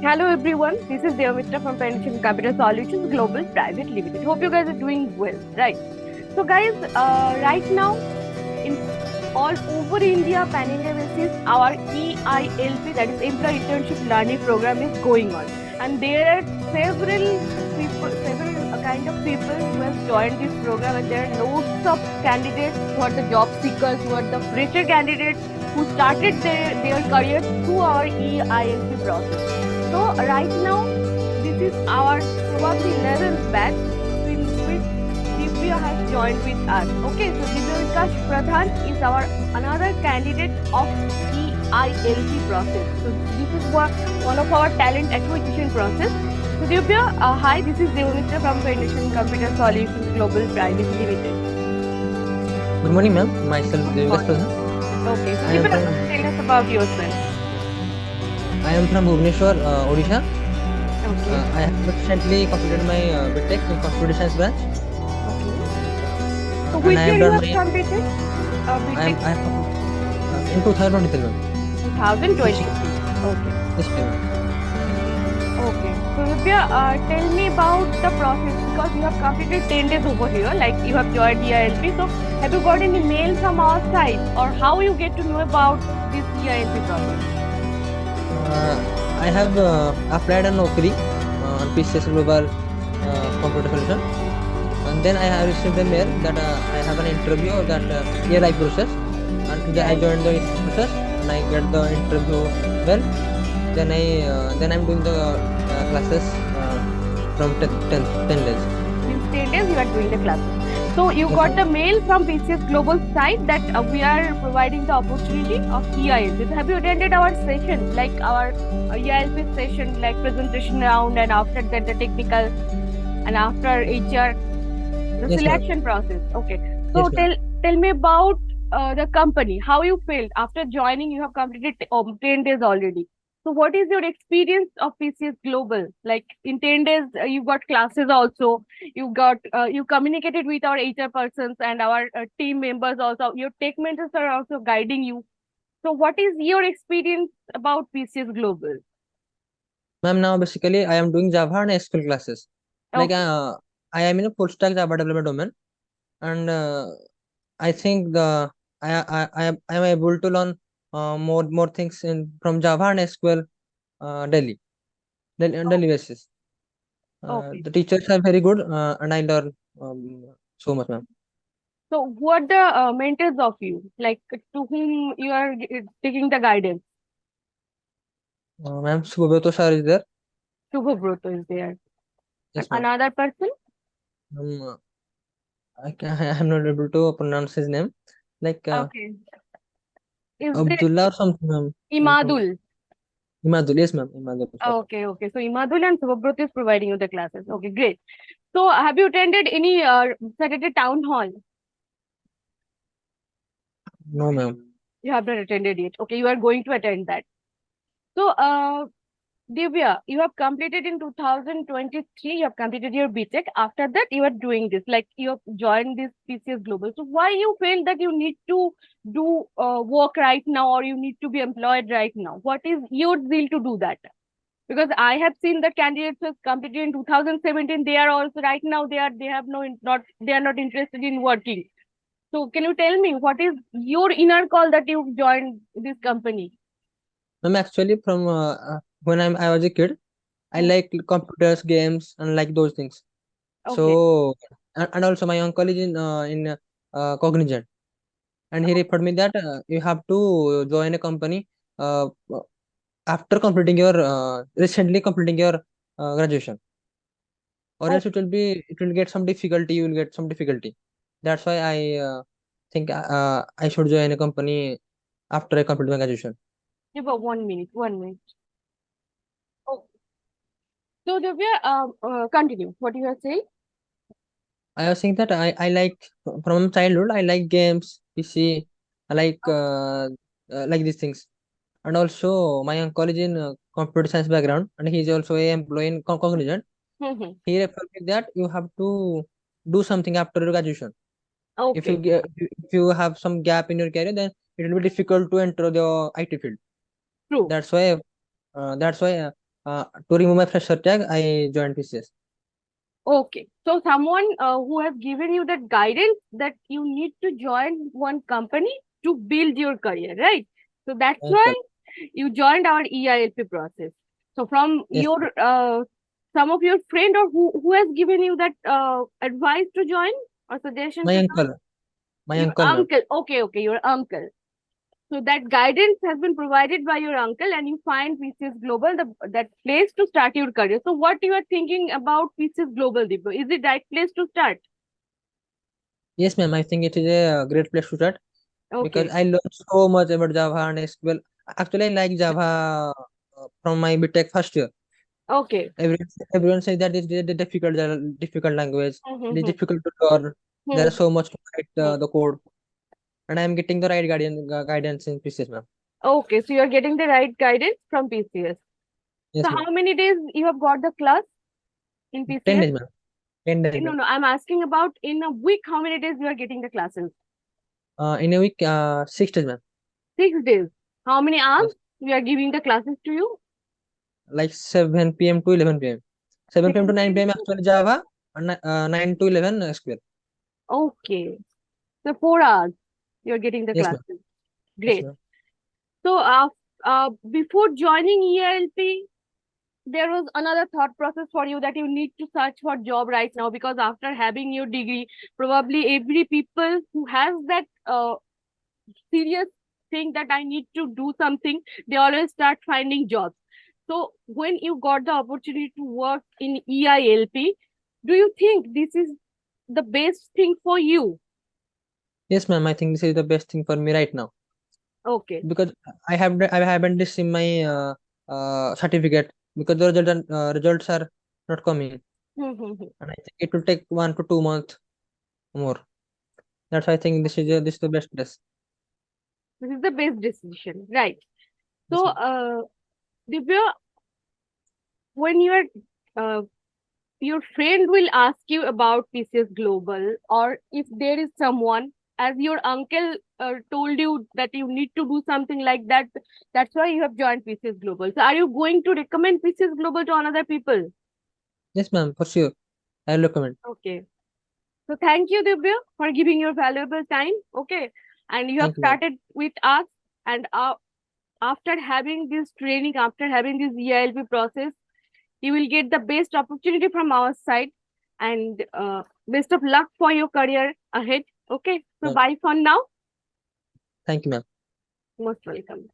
Hello everyone, this is Devamitra from Pension Capital Solutions Global Private Limited. Hope you guys are doing well, right? So guys, right now in all over India, pan-India basis, our EILP, that is Employee Internship Learning Program, is going on, and there are several kind of people who have joined this program, and there are lots of candidates who are the job seekers, who are the fresher candidates who started their careers through our EILP process. So right now, this is our probably 11th batch in which Divya has joined with us. Okay, so Divya Pradhan is our another candidate of EILP process. So this is one of our talent acquisition process. So Divya, hi, this is Devamitra from Foundation Computer Solutions Global Private Limited. Good morning, ma'am. Myself, Good Devikas morning. Pradhan. Okay, so I am Divya, from tell us about yourself. Bhubaneswar, Odisha. Okay, I have recently completed my BTech in Computer Science branch, okay. So and which I year have you done have my completed? BTech I have completed in 2023, ma'am. This year, 2023. Okay. this year, ma'am. Okay. So, Divya, tell me about the process because you have completed 10 days over here, like you have joined EILP. So, have you got any mail from our side or how you get to know about this EILP process? Uh, I have applied an Naukri on PCS Global Computer Solution, and then I have received a mail that I have an interview that EILP process, and then I EILP. joined the process and I get the interview well. Then I'm doing the classes from 10 days. Since 10 days, you are doing the classes. So, you Yes, got ma'am. the mail from PCS Global site that we are providing the opportunity of EILP. So, have you attended our session, like our EILP session, like presentation round, and after that, the technical, and after HR? The Yes, ma'am. selection process. Okay. So Yes, ma'am. tell me about the company. How you felt after joining? You have completed 10 days already. So what is your experience of PCS Global? Like in 10 days, you got classes also. You communicated with our HR persons and our team members also. Your tech mentors are also guiding you. So what is your experience about PCS Global? Ma'am, now basically I am doing Java and SQL classes. Like Okay. I am in a full stack Java development domain, and I think I am able to learn more things in from Java and SQL on Oh, daily basis. okay. The teachers are very good, and I learn so much, ma'am. So, who are the mentors of you? Like to whom you are taking the guidance? Ma'am, Subhato sir is there. Shubhabroto is there. And Yes, ma'am. another person? Um, I am not able to pronounce his name. Like Okay. Is there Abdullah or something, ma'am. Imadul? Imadul, yes, ma'am. Imadul, sir. Okay, okay. So Imadul and Shubhabroto is providing you the classes. Okay, great. So have you attended any Saturday town hall? No, ma'am. You have not attended yet. Okay, you are going to attend that. So Divya, you have completed in 2023, you have completed your BTech. After that, you are doing this, like you have joined this PCS Global. So why you feel that you need to do work right now or you need to be employed right now? What is your zeal to do that? Because I have seen the candidates who have completed in 2017, they are also right now they have no not they are not interested in working. So can you tell me what is your inner call that you joined this company? Ma'am, actually, from when I was a kid, I Hmm. like computers, games, and like those things. Okay. So, and also my uncle is in Cognizant, and he referred me that you have to join a company uh, after completing your recently completing your graduation, or Oh, else it will get some difficulty. You will get some difficulty. That's why I think I should join a company after I complete my graduation. give a 1 minute, 1 minute. Oh, so Divya, continue. What you are saying? I was saying that I like from childhood I like games, PC, I like these things. And also my uncle is in computer science background and he is also a employee in Cognizant. Mm-hmm. He referred me that you have to do something after your graduation. Okay, If you have some gap in your career, then it will be difficult to enter the IT field. true. That's why To remove my fresher tag, I joined PCS. Okay. So someone who has given you that guidance that you need to join one company to build your career, right? So that's why you joined our EILP process. So from Yes, your some of your friend or who has given you that advice to join or suggestion my to join? uncle, my Your uncle, ma'am. uncle. Okay, okay, your uncle. So that guidance has been provided by your uncle, and you find PCS Global that place to start your career. So what you are thinking about PCS Global, Dibbo? Is it right place to start? Yes, ma'am. I think it is a great place to start because Okay, I learned so much about Java and SQL. Actually, I like Java from my BTech first year. okay. Everyone says that it's a difficult language. It is Mm-hmm. difficult to learn. There is so much to write the code, and I am getting the right guidance in PCS, ma'am. Okay, so you are getting the right guidance from PCS. So Yes, ma'am. how many days you have got the class in 10 PCS? days, ma'am. 10 days, No, ma'am. no, I'm asking about in a week, how many days you are getting the classes? In a week, 6 days, ma'am. 6 days. How many hours Yes, we are giving the classes to you? like 7 p.m. to 11 p.m. 7 p.m. to 9 7 p.m. to. actually Java, and 9 to 11 SQL. Okay, so 4 hours you are getting the Yes, ma'am. classes. Yes, Great. ma'am. So, before joining EILP, there was another thought process for you that you need to search for job right now, because after having your degree, probably every people who has that serious thing that I need to do something, they always start finding jobs. So, when you got the opportunity to work in EILP, do you think this is the best thing for you? Yes, ma'am. I think this is the best thing for me right now Okay. because I haven't this in my certificate because the results are not coming, and I think it will take 1 to 2 months more. That's why I think this is the best place. This is the best decision, right? Yes, So, ma'am. Divya, when you are your friend will ask you about PCS Global, or if there is someone, as your uncle told you that you need to do something like that, that's why you have joined PCS Global. So, are you going to recommend PCS Global to another people? Yes, ma'am. For sure, I will recommend. Okay. So, thank you, Divya, for giving your valuable time. Okay. And you have Thank you, ma'am. started with us, and after having this training, after having this EILP process, you will get the best opportunity from our side, and best of luck for your career ahead. Okay, so Ma'am. bye for now. Thank you, ma'am. Most welcome.